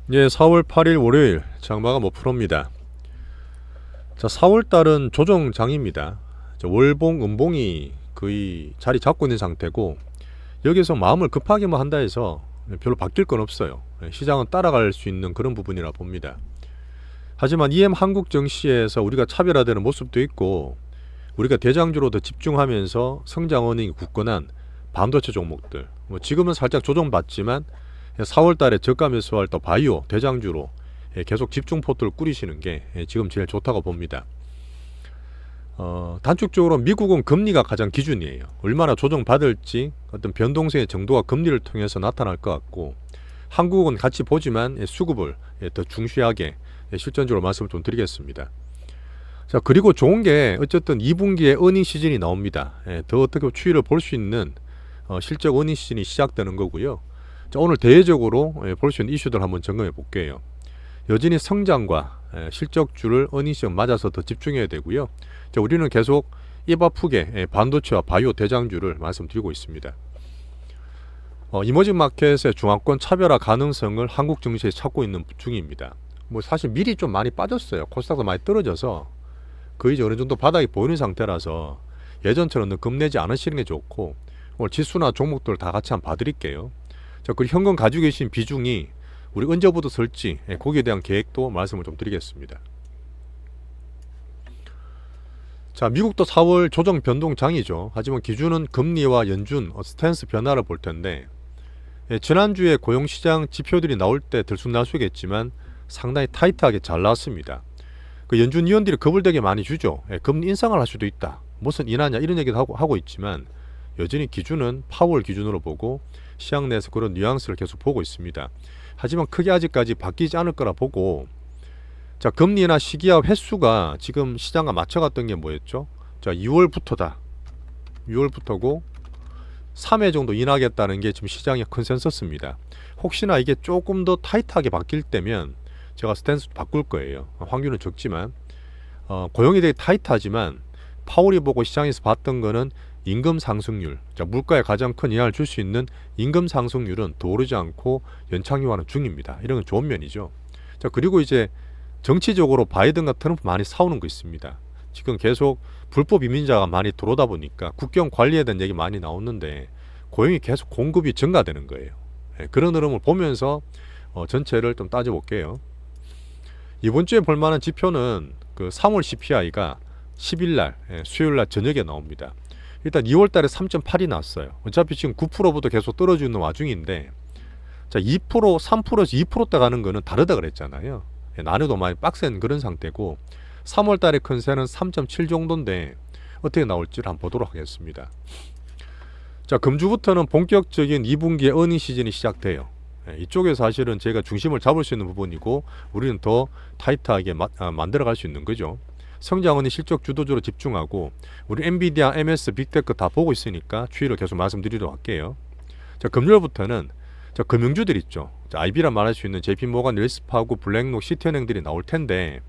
예, 4월 8일 월요일 장마가 뭐 프로입니다. 자, 4월 달은 조정장입니다. 자, 월봉, 음봉이 거의 자리 잡고 있는 상태고 여기서 마음을 급하게만 한다 해서 별로 바뀔 건 없어요. 시장은 따라갈 수 있는 그런 부분이라 봅니다. 하지만 EM 한국 증시에서 우리가 차별화되는 모습도 있고 우리가 대장주로 더 집중하면서 성장 어닝이 굳건한 반도체 종목들 지금은 살짝 조정받지만 4월 달에 저가 매수할 또 바이오 대장주로 계속 집중 포트를 꾸리시는 게 지금 제일 좋다고 봅니다. 단축적으로 미국은 금리가 가장 기준이에요. 얼마나 조정받을지 어떤 변동성의 정도가 금리를 통해서 나타날 것 같고 한국은 같이 보지만 수급을 더 중시하게 실전적으로 말씀을 좀 드리겠습니다. 자, 그리고 좋은 게 어쨌든 2분기에 어닝 시즌이 나옵니다. 더 어떻게 추이를 볼 수 있는 실적 어닝 시즌이 시작되는 거고요. 자, 오늘 대외적으로 볼 수 있는 이슈들 한번 점검해 볼게요. 여전히 성장과 실적주를 어닝 시즌 맞아서 더 집중해야 되고요. 자, 우리는 계속 입 아프게 반도체와 바이오 대장주를 말씀드리고 있습니다. 이머징 마켓의 중앙권 차별화 가능성을 한국 증시에 찾고 있는 중입니다. 뭐 사실 미리 좀 많이 빠졌어요. 코스닥도 많이 떨어져서 거의 이제 어느 정도 바닥이 보이는 상태라서 예전처럼 겁내지 않으시는 게 좋고 오늘 지수나 종목들 다 같이 한번 봐드릴게요. 자, 그리고 현금 가지고 계신 비중이 우리 언제부터 설지 거기에 대한 계획도 말씀을 좀 드리겠습니다. 자, 미국도 4월 조정 변동장이죠. 하지만 기준은 금리와 연준 스탠스 변화를 볼 텐데 지난주에 고용시장 지표들이 나올 때 들쑥날쑥했지만 상당히 타이트하게 잘 나왔습니다. 그 연준 위원들이 겁을 되게 많이 주죠. 금리 인상을 할 수도 있다. 무슨 인하냐 이런 얘기도 하고 있지만 여전히 기준은 파월 기준으로 보고 시장 내에서 그런 뉘앙스를 계속 보고 있습니다. 하지만 크게 아직까지 바뀌지 않을 거라 보고 자, 금리나 시기와 횟수가 지금 시장과 맞춰갔던 게 뭐였죠? 자, 6월부터다. 6월부터고 3회 정도 인하하겠다는 게 지금 시장의 컨센서스입니다. 혹시나 이게 조금 더 타이트하게 바뀔 때면 제가 스탠스 바꿀 거예요. 확률은 적지만 고용이 되게 타이트하지만 파월이 보고 시장에서 봤던 거는 임금 상승률, 자, 물가에 가장 큰 영향을 줄 수 있는 임금 상승률은 더 오르지 않고 연착륙하는 중입니다. 이런 건 좋은 면이죠. 자, 그리고 이제 정치적으로 바이든과 트럼프 많이 싸우는 거 있습니다. 지금 계속 불법 이민자가 많이 들어오다 보니까 국경 관리에 대한 얘기 많이 나오는데 고용이 계속 공급이 증가되는 거예요. 그런 흐름을 보면서 전체를 좀 따져볼게요. 이번 주에 볼만한 지표는 그 3월 CPI가 10일날 수요일날 저녁에 나옵니다. 일단 2월달에 3.8이 났어요. 어차피 지금 9%부터 계속 떨어지는 와중인데 자, 2%, 3%에서 2%대 가는 거는 다르다 그랬잖아요. 난이도 많이 빡센 그런 상태고 3월달에 큰 새는 3.7 정도인데 어떻게 나올지를 한번 보도록 하겠습니다. 자, 금주부터는 본격적인 2분기의 어닝 시즌이 시작돼요. 이쪽에 사실은 제가 중심을 잡을 수 있는 부분이고 우리는 더 타이트하게 만들어갈 수 있는 거죠. 성장원이 실적 주도주로 집중하고 우리 엔비디아, MS, 빅테크 다 보고 있으니까 추이를 계속 말씀드리도록 할게요. 자, 금요일부터는 자, 금융주들 있죠. 자, IB라 말할 수 있는 JP모간, 웰스파고, 블랙록, 시티은행들이 나올 텐데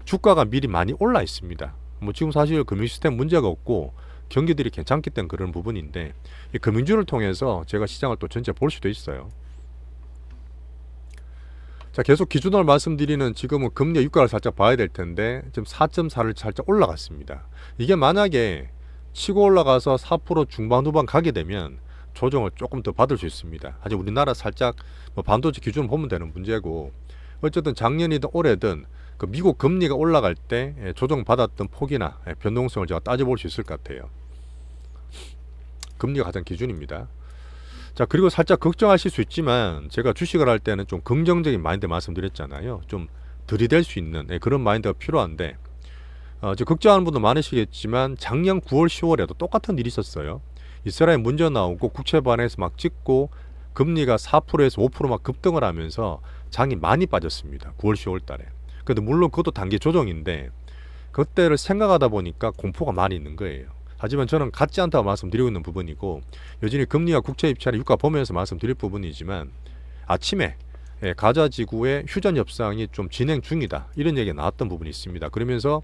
주가가 미리 많이 올라 있습니다. 뭐 지금 사실 금융 시스템 문제가 없고 경기들이 괜찮기 때문에 그런 부분인데 이 금융주를 통해서 제가 시장을 또 전체 볼 수도 있어요. 자, 계속 기준을 말씀드리는 지금은 금리 유가를 살짝 봐야 될 텐데 지금 4.4를 살짝 올라갔습니다. 이게 만약에 치고 올라가서 4% 중반 후반 가게 되면 조정을 조금 더 받을 수 있습니다. 하지만 우리나라 살짝 뭐 반도체 기준을 보면 되는 문제고 어쨌든 작년이든 올해든 그 미국 금리가 올라갈 때 조정 받았던 폭이나 변동성을 제가 따져볼 수 있을 것 같아요. 금리가 가장 기준입니다. 자, 그리고 살짝 걱정하실 수 있지만 제가 주식을 할 때는 좀 긍정적인 마인드 말씀드렸잖아요. 좀 들이댈 수 있는 그런 마인드가 필요한데 저 걱정하는 분도 많으시겠지만 작년 9월 10월에도 똑같은 일이 있었어요. 이스라엘 문제 나오고 국채 반에서 막 찍고 금리가 4%에서 5% 막 급등을 하면서 장이 많이 빠졌습니다. 9월 10월 달에. 근데 물론 그것도 단기 조정인데 그때를 생각하다 보니까 공포가 많이 있는 거예요. 하지만 저는 같지 않다고 말씀드리고 있는 부분이고 여전히 금리와 국채 입찰의 유가 보면서 말씀드릴 부분이지만 아침에 가자 지구의 휴전 협상이 좀 진행 중이다 이런 얘기가 나왔던 부분이 있습니다. 그러면서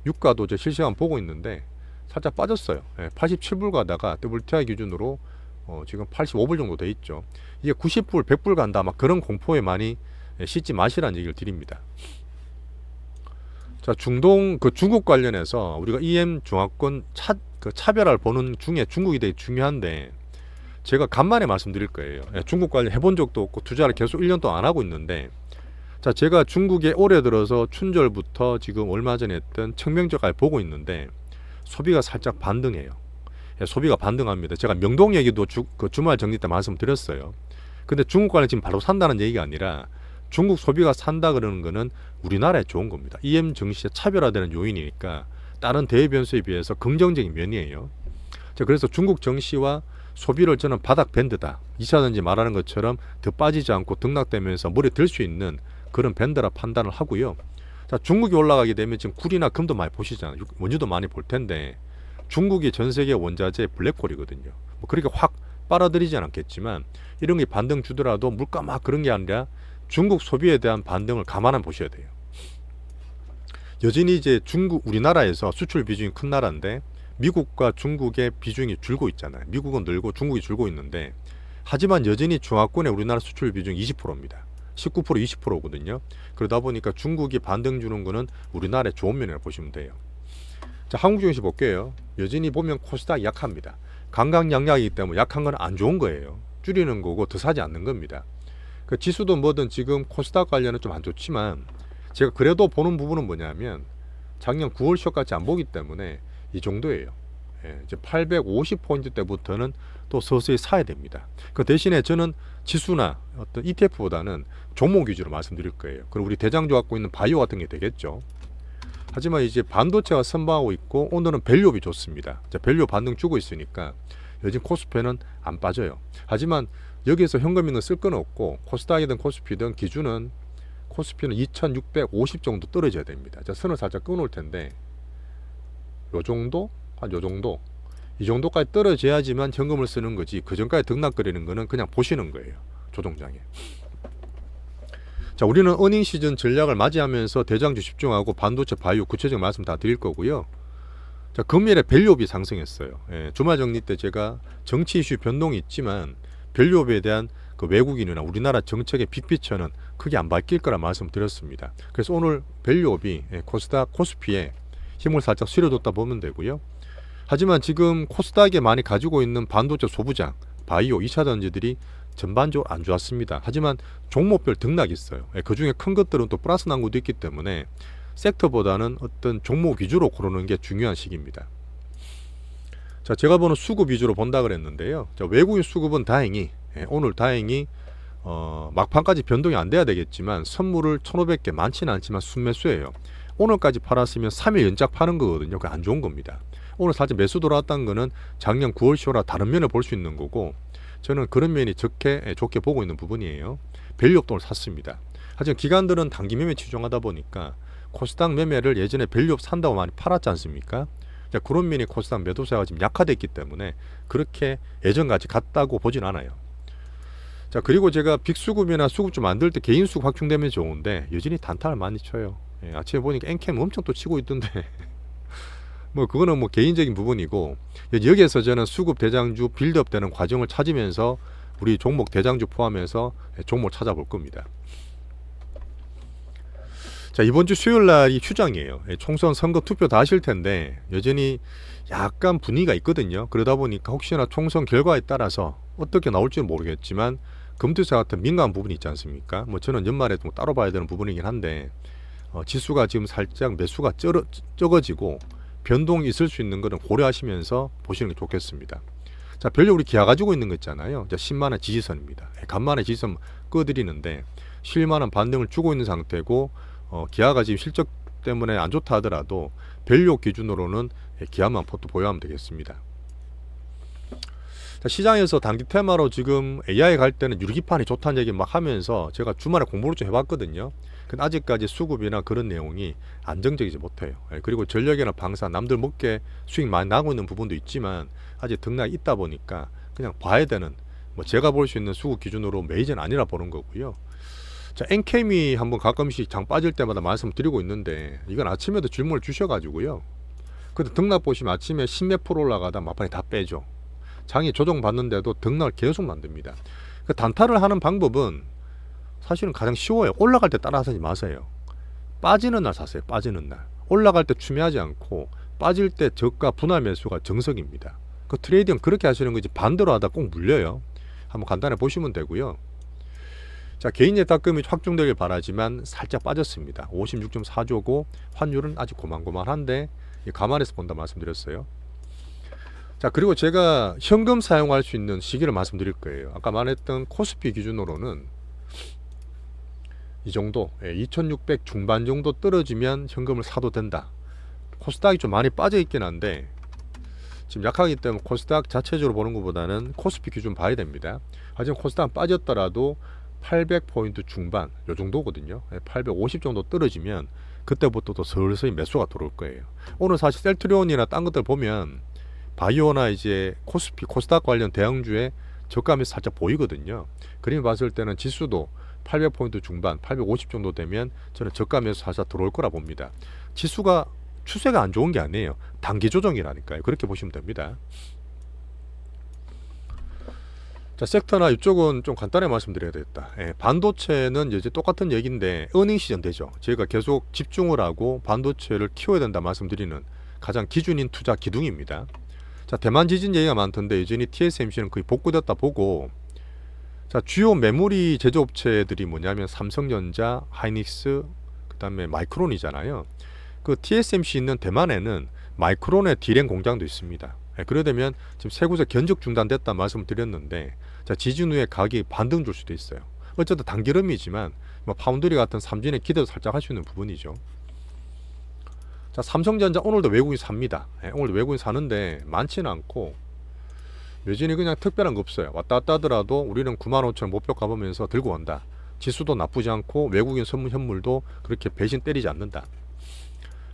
유가도 저 실시간 보고 있는데 살짝 빠졌어요. 87불 가다가 WTI 기준으로 지금 85불 정도 돼 있죠. 이게 90불, 100불 간다 막 그런 공포에 많이 씻지 마시라는 얘기를 드립니다. 자, 중동 중국 관련해서 우리가 EM 중화권 차별화를 보는 중에 중국이 되게 중요한데, 제가 간만에 말씀드릴 거예요. 중국 관련 해본 적도 없고 투자를 계속 1년 동안 안 하고 있는데, 자, 제가 중국에 올해 들어서 춘절부터 지금 얼마 전에 했던 청명절까지 보고 있는데 소비가 살짝 반등해요. 소비가 반등합니다. 제가 명동 얘기도 주말 정리 때 말씀드렸어요. 근데 중국 관련 지금 바로 산다는 얘기가 아니라 중국 소비가 산다 그러는 거는 우리나라에 좋은 겁니다. EM 증시에 차별화되는 요인이니까 다른 대외 변수에 비해서 긍정적인 면이에요. 자, 그래서 중국 증시와 소비를 저는 바닥 밴드다, 2차전지 말하는 것처럼 더 빠지지 않고 등락되면서 머리 들 수 있는 그런 밴드라 판단을 하고요. 자, 중국이 올라가게 되면 지금 굴이나 금도 많이 보시잖아요. 원유도 많이 볼 텐데 중국이 전 세계 원자재 블랙홀이거든요. 뭐 그렇게 확 빨아들이진 않겠지만 이런 게 반등 주더라도 물가 막 그런 게 아니라 중국 소비에 대한 반등을 감안해 보셔야 돼요. 여전히 이제 우리나라에서 수출 비중이 큰 나라인데 미국과 중국의 비중이 줄고 있잖아요. 미국은 늘고 중국이 줄고 있는데, 하지만 여전히 중화권의 우리나라 수출 비중 20%입니다. 19% 20%거든요. 그러다 보니까 중국이 반등 주는 거는 우리나라의 좋은 면이라고 보시면 돼요. 자, 한국 증시 볼게요. 여전히 보면 코스닥이 약합니다. 강강약약이기 때문에 약한 건 안 좋은 거예요. 줄이는 거고 더 사지 않는 겁니다. 그 지수도 뭐든 지금 코스닥 관련은 좀 안 좋지만 제가 그래도 보는 부분은 뭐냐면 작년 9월 쇼까지 안 보기 때문에 이 정도예요. 이제 850포인트 때부터는 또 서서히 사야 됩니다. 그 대신에 저는 지수나 어떤 ETF보다는 종목 위주로 말씀드릴 거예요. 그리고 우리 대장주 갖고 있는 바이오 같은 게 되겠죠. 하지만 이제 반도체가 선방하고 있고 오늘은 밸류업이 좋습니다. 밸류 반등 주고 있으니까 요즘 코스피는 안 빠져요. 하지만 여기에서 현금 있는 쓸 건 없고 코스닥이든 코스피든 기준은 코스피는 2650 정도 떨어져야 됩니다. 자, 선을 살짝 끊을 텐데 요 정도? 한 요 정도? 이 정도까지 떨어져야지만 현금을 쓰는 거지 그 전까지 등락거리는 거는 그냥 보시는 거예요. 조정장에. 자, 우리는 어닝 시즌 전략을 맞이하면서 대장주 집중하고 반도체, 바이오 구체적 말씀 다 드릴 거고요. 자, 금일에 밸류업이 상승했어요. 주말 정리 때 제가 정치 이슈 변동이 있지만 밸류업에 대한 그 외국인이나 우리나라 정책의 빅피처는 크게 안 바뀔 거라 말씀드렸습니다. 그래서 오늘 밸류업이 코스닥, 코스피에 힘을 살짝 실어줬다 보면 되고요. 하지만 지금 코스닥에 많이 가지고 있는 반도체 소부장, 바이오, 2차전지들이 전반적으로 안 좋았습니다. 하지만 종목별 등락이 있어요. 그 중에 큰 것들은 또 플러스 난 것도 있기 때문에 섹터보다는 어떤 종목 위주로 고르는 게 중요한 시기입니다. 자, 제가 보는 수급 위주로 본다 그랬는데요. 자, 외국인 수급은 다행히 오늘 다행히 막판까지 변동이 안 돼야 되겠지만 선물을 1,500개 많지는 않지만 순매수예요. 오늘까지 팔았으면 3일 연작 파는 거거든요. 그게 안 좋은 겁니다. 오늘 살짝 매수 돌아왔다는 거는 작년 9월 쇼라 다른 면을 볼 수 있는 거고 저는 그런 면이 좋게 보고 있는 부분이에요. 밸류업도 오늘 샀습니다. 하지만 기관들은 단기 매매 치중하다 보니까 코스닥 매매를 예전에 밸류업 산다고 많이 팔았지 않습니까? 자, 그런 면이 코스닥 매도세가 지금 약화됐기 때문에 그렇게 예전같이 같다고 보진 않아요. 자, 그리고 제가 빅수급이나 수급 좀 만들 때 개인 수급 확충되면 좋은데 여전히 단타를 많이 쳐요. 아침에 보니까 엔캠 엄청 또 치고 있던데 뭐 그거는 뭐 개인적인 부분이고 여기에서 저는 수급 대장주 빌드업 되는 과정을 찾으면서 우리 종목 대장주 포함해서 종목 찾아볼 겁니다. 자, 이번 주 수요일 날이 휴장이에요. 총선 선거 투표 다 하실 텐데 여전히 약간 분위기가 있거든요. 그러다 보니까 혹시나 총선 결과에 따라서 어떻게 나올지는 모르겠지만 금투자 같은 민감한 부분이 있지 않습니까? 뭐 저는 연말에 뭐 따로 봐야 되는 부분이긴 한데 지수가 지금 살짝 매수가 적어지고 변동이 있을 수 있는 것은 고려하시면서 보시는 게 좋겠습니다. 자, 별로 우리 기아 가지고 있는 거 있잖아요. 10만원 지지선입니다. 간만에 지지선 꺼드리는데 실만한 반등을 주고 있는 상태고 기아가 지금 실적 때문에 안 좋다 하더라도 밸류 기준으로는 기아만 포트 보유하면 되겠습니다. 자, 시장에서 단기 테마로 지금 AI 갈 때는 유리기판이 좋다는 얘기 막 하면서 제가 주말에 공부를 좀 해봤거든요. 근데 아직까지 수급이나 그런 내용이 안정적이지 못해요. 그리고 전력이나 방사 남들 먹게 수익 많이 나고 있는 부분도 있지만 아직 등락이 있다 보니까 그냥 봐야 되는 뭐 제가 볼 수 있는 수급 기준으로 메이저는 아니라 보는 거고요. 자, 엔캠이 한번 가끔씩 장 빠질 때마다 말씀드리고 있는데 이건 아침에도 질문을 주셔가지고요. 근데 등락 보시면 아침에 10몇 프로 올라가다 막판에 다 빼죠. 장이 조정받는데도 등락을 계속 만듭니다. 그 단타를 하는 방법은 사실은 가장 쉬워요. 올라갈 때 따라 사지 마세요. 빠지는 날 사세요. 빠지는 날. 올라갈 때 추매하지 않고 빠질 때 저가 분할 매수가 정석입니다. 그 트레이딩 그렇게 하시는 거지 반대로 하다 꼭 물려요. 한번 간단히 보시면 되고요. 자, 개인 예탁금이 확정되길 바라지만 살짝 빠졌습니다. 56.4조고 환율은 아직 고만고만한데 감안해서 본다 말씀드렸어요. 자, 그리고 제가 현금 사용할 수 있는 시기를 말씀드릴 거예요. 아까 말했던 코스피 기준으로는 이 정도 2600 중반 정도 떨어지면 현금을 사도 된다. 코스닥이 좀 많이 빠져 있긴 한데 지금 약하기 때문에 코스닥 자체적으로 보는 것보다는 코스피 기준 봐야 됩니다. 하지만 코스닥 빠졌더라도 800포인트 중반 요 정도거든요. 850 정도 떨어지면 그때부터 또 슬슬 매수가 들어올 거예요. 오늘 사실 셀트리온이나 딴 것들 보면 바이오나 이제 코스피, 코스닥 관련 대형주에 저감이 살짝 보이거든요. 그림을 봤을 때는 지수도 800포인트 중반, 850 정도 되면 저는 저감에서 살짝 들어올 거라 봅니다. 지수가 추세가 안 좋은 게 아니에요. 단기 조정이라니까요. 그렇게 보시면 됩니다. 자, 섹터나 이쪽은 좀 간단히 말씀드려야 되겠다. 반도체는 이제 똑같은 얘기인데 어닝 시즌 되죠. 저희가 계속 집중을 하고 반도체를 키워야 된다 말씀드리는 가장 기준인 투자 기둥입니다. 자, 대만 지진 얘기가 많던데 여전히 TSMC는 거의 복구됐다 보고, 자, 주요 메모리 제조업체들이 뭐냐면 삼성전자, 하이닉스, 그 다음에 마이크론이잖아요. 그 TSMC 있는 대만에는 마이크론의 D램 공장도 있습니다. 그러다 되면 지금 세 곳에 견적 중단됐다 말씀을 드렸는데, 자, 지진 후에 가격이 반등 줄 수도 있어요. 어쨌든 단기름이지만 뭐 파운드리 같은 삼진의 기대도 살짝 할 수 있는 부분이죠. 자, 삼성전자 오늘도 외국인 삽니다. 오늘도 외국인 사는데 많지는 않고 여전히 그냥 특별한 거 없어요. 왔다 갔다 하더라도 우리는 95,000원 목표 가보면서 들고 온다. 지수도 나쁘지 않고 외국인 선물 현물도 그렇게 배신 때리지 않는다.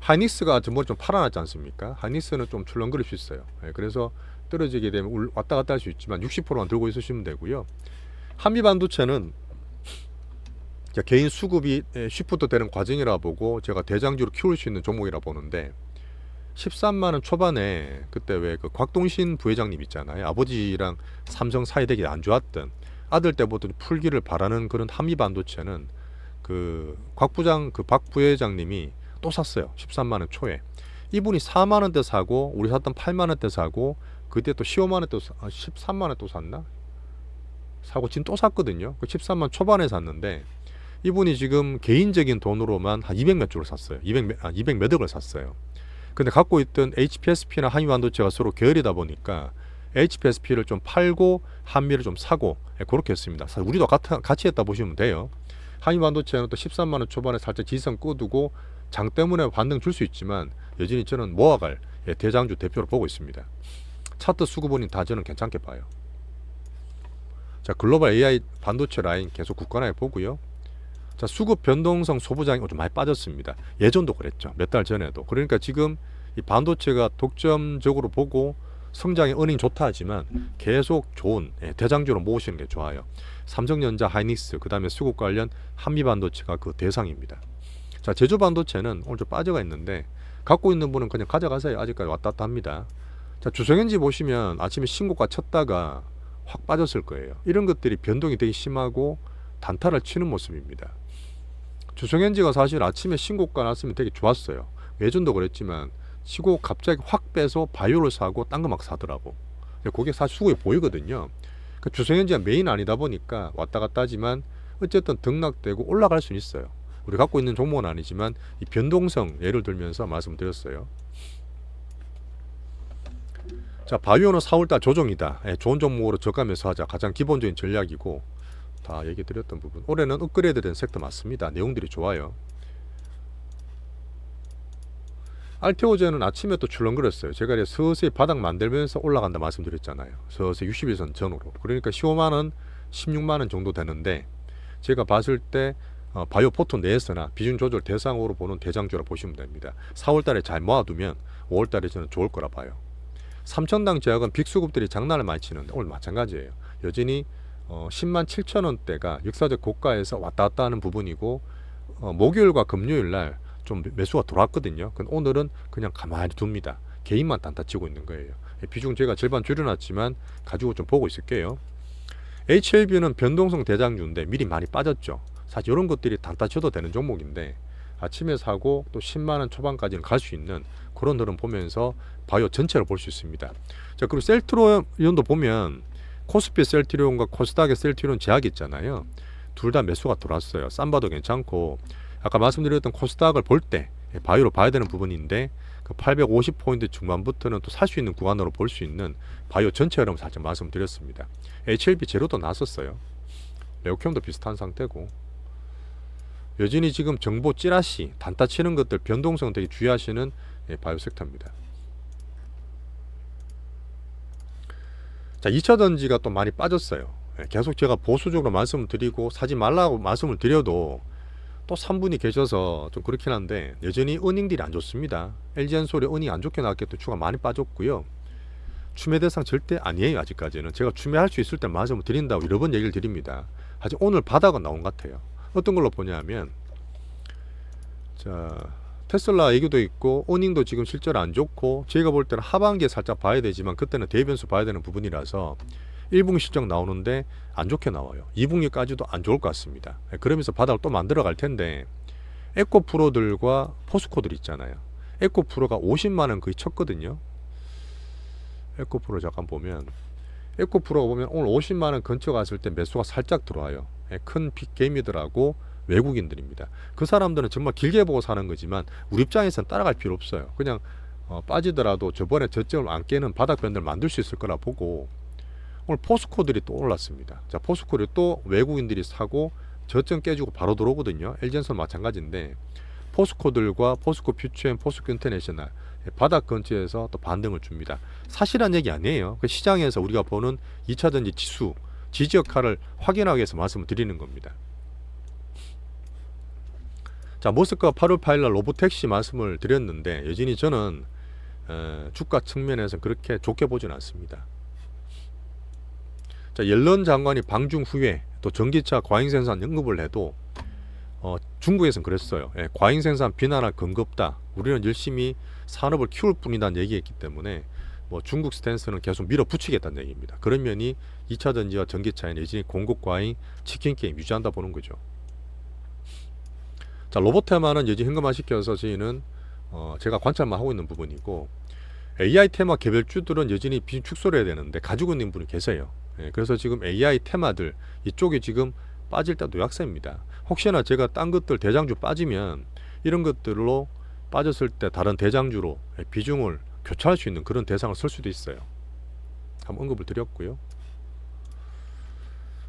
하이닉스가 전번에 좀 팔아놨지 않습니까? 하이닉스는 좀 출렁거릴 수 있어요. 그래서 떨어지게 되면 왔다 갔다 할 수 있지만 60%만 들고 있으시면 되고요. 한미반도체는 개인 수급이 쉬프트 되는 과정이라 보고 제가 대장주로 키울 수 있는 종목이라 보는데, 13만원 초반에 그때 왜 그 곽동신 부회장님 있잖아요. 아버지랑 삼성 사이되게 안 좋았던 아들 때부터 풀기를 바라는 그런 한미반도체는 그 곽 부장, 그 박 부회장님이 또 샀어요. 13만원 초에. 이분이 4만원대 사고 우리 샀던 8만원대 사고 그때 또 15만원 또 13만원 또 샀나? 사고 지금 또 샀거든요. 그 13만 초반에 샀는데 이분이 지금 개인적인 돈으로만 한 200몇 주를 샀어요. 200몇 억을 샀어요. 근데 갖고 있던 HPSP나 한미반도체가 서로 계열이다 보니까 HPSP를 좀 팔고 한미를 좀 사고 그렇게 했습니다. 우리도 같이 했다 보시면 돼요. 한미반도체는 또 13만원 초반에 살짝 지지선 끄두고 장 때문에 반등 줄 수 있지만 여전히 저는 모아갈 대장주 대표로 보고 있습니다. 차트 수급원이 다 저는 괜찮게 봐요. 자, 글로벌 AI 반도체 라인 계속 굳건하게 보고요. 자, 수급 변동성 소부장이 좀 많이 빠졌습니다. 예전도 그랬죠. 몇 달 전에도. 그러니까 지금 이 반도체가 독점적으로 보고 성장의 어닝 좋다 하지만 계속 좋은 대장주로 모으시는 게 좋아요. 삼성전자, 하이닉스, 그 다음에 수급 관련 한미반도체가 그 대상입니다. 자, 제조반도체는 오늘 좀 빠져가 있는데 갖고 있는 분은 그냥 가져가세요. 아직까지 왔다 갔다 합니다. 자, 주성현지 보시면 아침에 신고가 쳤다가 확 빠졌을 거예요. 이런 것들이 변동이 되게 심하고 단타를 치는 모습입니다. 주성현지가 사실 아침에 신고가 났으면 되게 좋았어요. 예전도 그랬지만 치고 갑자기 확 빼서 바이오를 사고 딴 거 막 사더라고. 그게 사실 수급이 보이거든요. 그 주성현지가 메인 아니다 보니까 왔다 갔다 하지만 어쨌든 등락되고 올라갈 수는 있어요. 우리 갖고 있는 종목은 아니지만 이 변동성 예를 들면서 말씀드렸어요. 자, 바이오는 4월달 조정이다. 좋은 종목으로 저가면서 하자. 가장 기본적인 전략이고 다 얘기 드렸던 부분. 올해는 업그레이드 된 섹터 맞습니다. 내용들이 좋아요. 알테오제는 아침에 또 출렁거렸어요. 제가 이제 서서히 바닥 만들면서 올라간다 말씀드렸잖아요. 서서히 61선 전후로. 그러니까 15만원, 16만원 정도 되는데 제가 봤을 때 바이오 포토 내에서나 비중 조절 대상으로 보는 대장주라 보시면 됩니다. 4월달에 잘 모아두면 5월달에 저는 좋을 거라 봐요. 3천당 제약은 빅수급들이 장난을 많이 치는데 오늘 마찬가지예요. 여전히 10만 7천원대가 역사적 고가에서 왔다 갔다 하는 부분이고 목요일과 금요일 날 좀 매수가 들어왔거든요. 근데 오늘은 그냥 가만히 둡니다. 개인만 단타치고 있는 거예요. 비중 제가 절반 줄여놨지만 가지고 좀 보고 있을게요. HLB는 변동성 대장주인데 미리 많이 빠졌죠. 사실 이런 것들이 단타 쳐도 되는 종목인데 아침에 사고 또 10만원 초반까지는 갈 수 있는 그런 흐름 보면서 바이오 전체를 볼 수 있습니다. 자, 그리고 셀트리온도 보면 코스피 셀트리온과 코스닥의 셀트리온 제약이 있잖아요. 둘 다 매수가 들어왔어요. 삼바도 괜찮고, 아까 말씀드렸던 코스닥을 볼 때 바이오로 봐야 되는 부분인데 그 850포인트 중반부터는 또 살 수 있는 구간으로 볼 수 있는 바이오 전체 흐름 살짝 말씀드렸습니다. HLB 제로도 났었어요. 레오캠도 비슷한 상태고, 여전히 지금 정보 찌라시 단타 치는 것들 변동성 되게 주의하시는 바이오 섹터입니다. 자, 2차 전지가 또 많이 빠졌어요. 계속 제가 보수적으로 말씀을 드리고 사지 말라고 말씀을 드려도 또 3분이 계셔서 좀 그렇긴 한데 여전히 어닝들이 안 좋습니다. LG엔솔이 어닝 안 좋게 나왔기 때문에 주가 많이 빠졌고요. 추매 대상 절대 아니에요. 아직까지는 제가 추매할 수 있을 때 말씀을 드린다고 여러 번 얘기를 드립니다. 하지만 오늘 바닥은 나온 것 같아요. 어떤 걸로 보냐면, 자, 테슬라 얘기도 있고 어닝도 지금 실제로 안 좋고 제가 볼 때는 하반기에 살짝 봐야 되지만 그때는 대변수 봐야 되는 부분이라서 1분기 실적 나오는데 안 좋게 나와요. 2분기까지도 안 좋을 것 같습니다. 그러면서 바닥을 또 만들어 갈 텐데, 에코프로들과 포스코들 있잖아요. 에코프로가 50만원 거의 쳤거든요. 에코프로 잠깐 보면, 에코프로가 보면 오늘 50만원 근처 갔을 때 매수가 살짝 들어와요. 큰 빅게임이더라고 외국인들입니다. 그 사람들은 정말 길게 보고 사는 거지만 우리 입장에서는 따라갈 필요 없어요. 그냥 빠지더라도 저번에 저점을 안 깨는 바닥 밴드를 만들 수 있을 거라 보고, 오늘 포스코들이 또 올랐습니다. 자, 포스코를 또 외국인들이 사고 저점 깨지고 바로 들어오거든요. LG엔솔 마찬가지인데 포스코들과 포스코 퓨처앤 포스코 인터내셔널 바닥 근처에서 또 반등을 줍니다. 사실한 얘기 아니에요. 그 시장에서 우리가 보는 2차전지 지수 지지 역할을 확인하기 위해서 말씀을 드리는 겁니다. 자, 머스크와 8월 8일날 로보택시 말씀을 드렸는데 여전히 저는 주가 측면에서 그렇게 좋게 보지는 않습니다. 자, 옐런 장관이 방중 후에 또 전기차 과잉생산 언급을 해도 중국에서는 그랬어요. 과잉생산 비난할 근거 없다. 우리는 열심히 산업을 키울 뿐이라는 얘기했기 때문에 뭐 중국 스탠스는 계속 밀어붙이겠다는 얘기입니다. 그런 면이 2차 전지와 전기차에 여전히 공급 과잉 치킨 게임 유지한다 보는 거죠. 자, 로봇 테마는 여전히 현금화시켜서 저희는 제가 관찰만 하고 있는 부분이고, AI 테마 개별주들은 여전히 비중 축소를 해야 되는데 가지고 있는 분이 계세요. 그래서 지금 AI 테마들 이쪽이 지금 빠질 때도 약세입니다. 혹시나 제가 딴 것들 대장주 빠지면 이런 것들로 빠졌을 때 다른 대장주로 비중을 교차할 수 있는 그런 대상을 쓸 수도 있어요. 한번 언급을 드렸고요.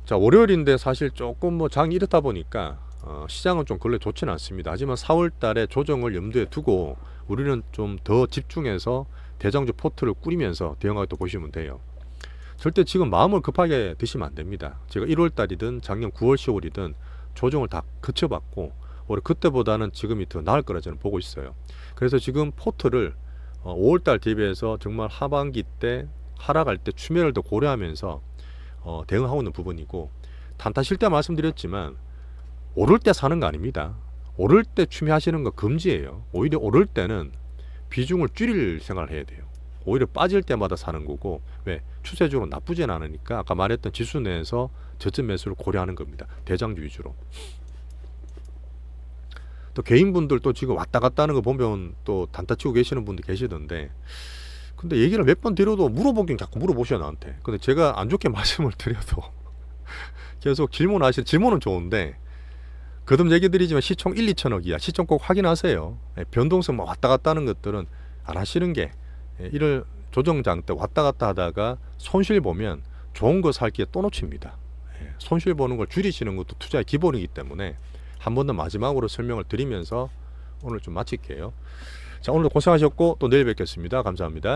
자, 월요일인데 사실 조금 뭐 장이 이렇다 보니까 시장은 좀 근래 좋지는 않습니다. 하지만 4월 달에 조정을 염두에 두고 우리는 좀 더 집중해서 대장주 포트를 꾸리면서 대응하겠다 보시면 돼요. 절대 지금 마음을 급하게 드시면 안 됩니다. 제가 1월 달이든 작년 9월 10월이든 조정을 다 거쳐봤고 올해 그때보다는 지금이 더 나을 거라 저는 보고 있어요. 그래서 지금 포트를 5월 달 대비해서 정말 하반기 때 하락할 때 추매를 더 고려하면서 대응하고 있는 부분이고, 단타실 때 말씀드렸지만 오를 때 사는 거 아닙니다. 오를 때 추매하시는 거 금지예요. 오히려 오를 때는 비중을 줄일 생각을 해야 돼요. 오히려 빠질 때마다 사는 거고, 왜? 추세적으로 나쁘진 않으니까 아까 말했던 지수 내에서 저점 매수를 고려하는 겁니다. 대장주 위주로. 또 개인분들 또 지금 왔다 갔다 하는 거 보면 또 단타 치고 계시는 분들 계시던데, 근데 얘기를 몇 번 드려도 물어보긴 자꾸 물어보셔요 나한테. 근데 제가 안 좋게 말씀을 드려도 계속 질문은 좋은데 거듭 얘기 드리지만 시총 1, 2천억이야. 시총 꼭 확인하세요. 변동성 왔다 갔다 하는 것들은 안 하시는 게, 이를 조정장 때 왔다 갔다 하다가 손실 보면 좋은 거 살기에 또 놓칩니다. 손실 보는 걸 줄이시는 것도 투자의 기본이기 때문에 한 번 더 마지막으로 설명을 드리면서 오늘 좀 마칠게요. 자, 오늘도 고생하셨고 또 내일 뵙겠습니다. 감사합니다.